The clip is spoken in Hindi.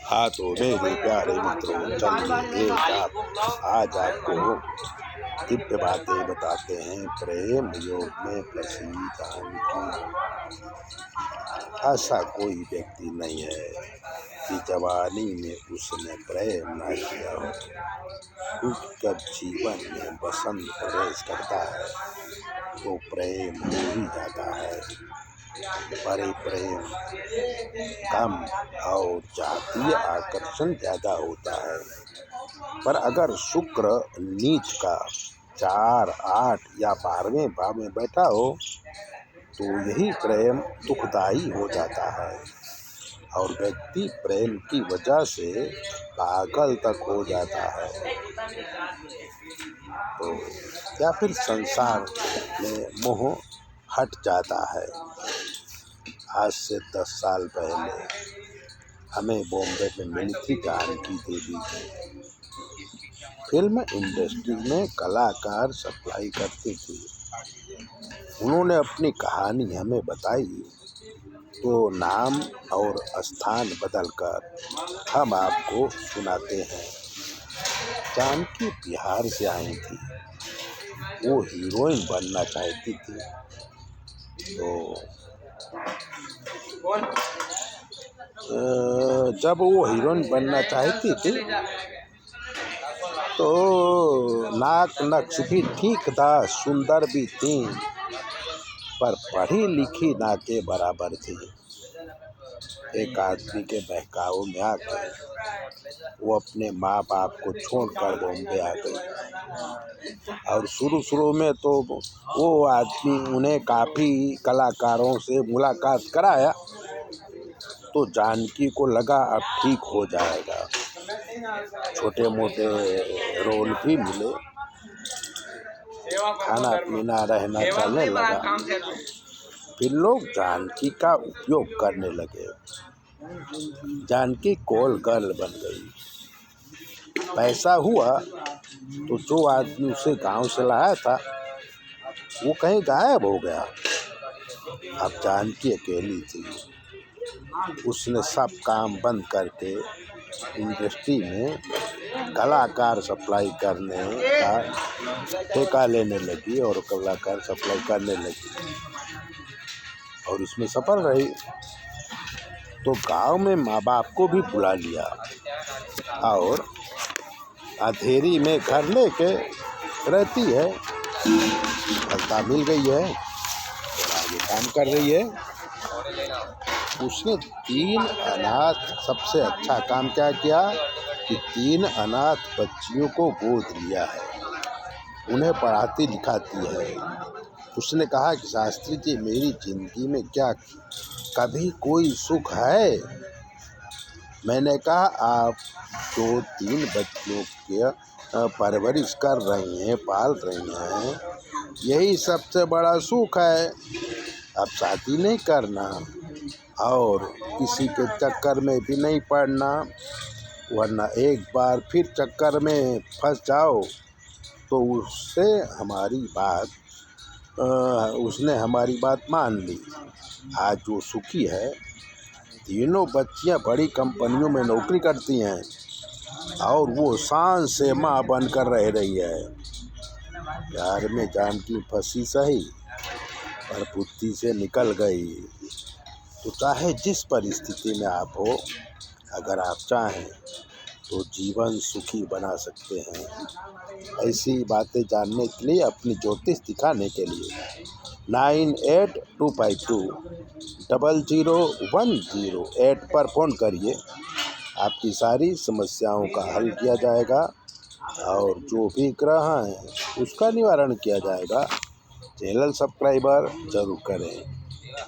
हाँ तो मेरे प्यारे मित्रों, चलिए आज आपको दिव्य बातें बताते हैं प्रेम योग में फंसी जानकी। ऐसा कोई व्यक्ति नहीं है कि जवानी में उसने प्रेम न किया हो, क्योंकि जब जीवन में बसंत प्रवेश करता है तो प्रेम हो ही जाता है। पर प्रेम कम और जातीय आकर्षण ज्यादा होता है। पर अगर शुक्र नीच का 4, 8 या 12वें भाव में बैठा हो तो यही प्रेम दुखदायी हो जाता है और व्यक्ति प्रेम की वजह से पागल तक हो जाता है। तो या फिर संसार में मोह हट जाता है। आज से 10 साल पहले हमें बॉम्बे में मिली थी जानकी देवी की। फिल्म इंडस्ट्री में कलाकार सप्लाई करती थी। उन्होंने अपनी कहानी हमें बताई तो नाम और स्थान बदलकर हम आपको सुनाते हैं। जानकी बिहार से आई थी। वो हीरोइन बनना चाहती थी। तो जब वो हीरोइन बनना चाहती थी तो नाक नक्श भी ठीक था, सुंदर भी थी, पर पढ़ी लिखी ना के बराबर थी। एक आदमी के बहकावे में आकर वो अपने माँ बाप को छोड़कर बॉम्बे आ गई। और शुरू में तो वो आदमी उन्हें काफ़ी कलाकारों से मुलाकात कराया तो जानकी को लगा अब ठीक हो जाएगा। छोटे मोटे रोल भी मिले, खाना पीना रहना चलने लगा। फिर लोग जानकी का उपयोग करने लगे। जानकी कॉल गर्ल बन गई। पैसा हुआ तो जो आदमी उसे गांव से लाया था वो कहीं गायब हो गया। अब जानकी अकेली थी। उसने सब काम बंद करके इंडस्ट्री में कलाकार सप्लाई करने का ठेका लेने लगी और कलाकार सप्लाई करने लगी और इसमें सफल रही। तो गांव में माँ बाप को भी बुला लिया और अंधेरी में घर लेके रहती है। सफलता मिल गई है और आगे काम कर रही है। उसने 3 अनाथ, सबसे अच्छा काम क्या किया कि 3 अनाथ बच्चियों को गोद लिया है, उन्हें पढ़ाती लिखाती है। उसने कहा कि शास्त्री जी, मेरी जिंदगी में क्या कभी कोई सुख है? मैंने कहा आप 2-3 बच्चों के परवरिश कर रही हैं, पाल रही हैं, यही सबसे बड़ा सुख है। अब शादी नहीं करना और किसी के चक्कर में भी नहीं पड़ना, वरना एक बार फिर चक्कर में फंस जाओ तो उसने हमारी बात मान ली। आज वो सुखी है। तीनों बच्चियां बड़ी कंपनियों में नौकरी करती हैं और वो शान से माँ बनकर रह रही है। प्यार में जानकी फंसी सही पर बुद्धि से निकल गई। तो चाहे जिस परिस्थिति में आप हो, अगर आप चाहें तो जीवन सुखी बना सकते हैं। ऐसी बातें जानने के लिए, अपनी ज्योतिष दिखाने के लिए 9825200108 पर फ़ोन करिए। आपकी सारी समस्याओं का हल किया जाएगा और जो भी ग्रह हैं उसका निवारण किया जाएगा। चैनल सब्सक्राइबर जरूर करें।